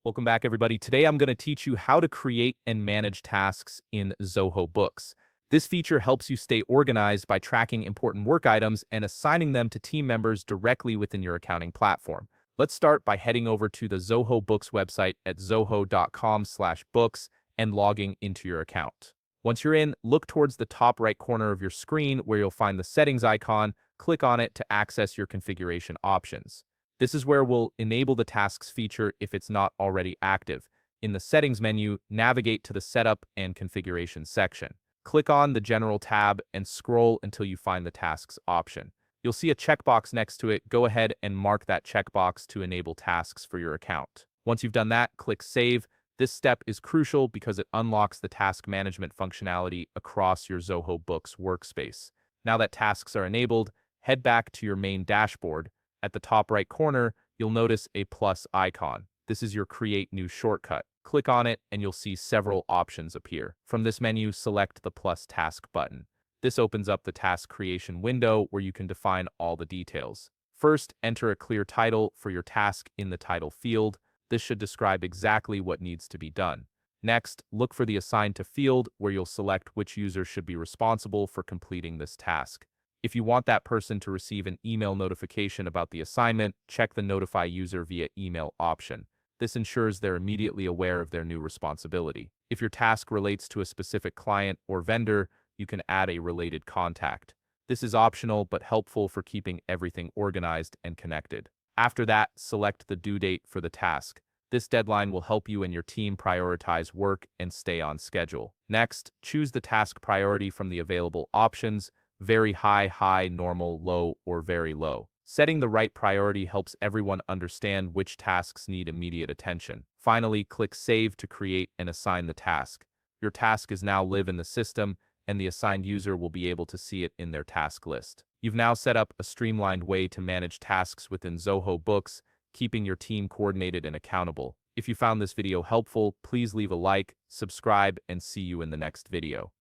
Welcome back, everybody. Today, I'm going to teach you how to create and manage tasks in Zoho Books. This feature helps you stay organized by tracking important work items and assigning them to team members directly within your accounting platform. Let's start by heading over to the Zoho Books website at zoho.com/books and logging into your account. Once you're in, look towards the top right corner of your screen where you'll find the settings icon. Click on it to access your configuration options. This is where we'll enable the tasks feature if it's not already active. In the settings menu, navigate to the setup and configuration section. Click on the general tab and scroll until you find the tasks option. You'll see a checkbox next to it. Go ahead and mark that checkbox to enable tasks for your account. Once you've done that, click Save. This step is crucial because it unlocks the task management functionality across your Zoho Books workspace. Now that tasks are enabled, head back to your main dashboard. At the top right corner, you'll notice a plus icon. This is your Create New shortcut. Click on it and you'll see several options appear. From this menu, select the plus task button. This opens up the task creation window where you can define all the details. First, enter a clear title for your task in the title field. This should describe exactly what needs to be done. Next, look for the Assign to field where you'll select which user should be responsible for completing this task. If you want that person to receive an email notification about the assignment, check the Notify User via Email option. This ensures they're immediately aware of their new responsibility. If your task relates to a specific client or vendor, you can add a related contact. This is optional but helpful for keeping everything organized and connected. After that, select the due date for the task. This deadline will help you and your team prioritize work and stay on schedule. Next, choose the task priority from the available options: very high, high, normal, low, or very low. Setting the right priority helps everyone understand which tasks need immediate attention. Finally, click Save to create and assign the task. Your task is now live in the system, and the assigned user will be able to see it in their task list. You've now set up a streamlined way to manage tasks within Zoho Books, keeping your team coordinated and accountable. If you found this video helpful, please leave a like, subscribe, and see you in the next video.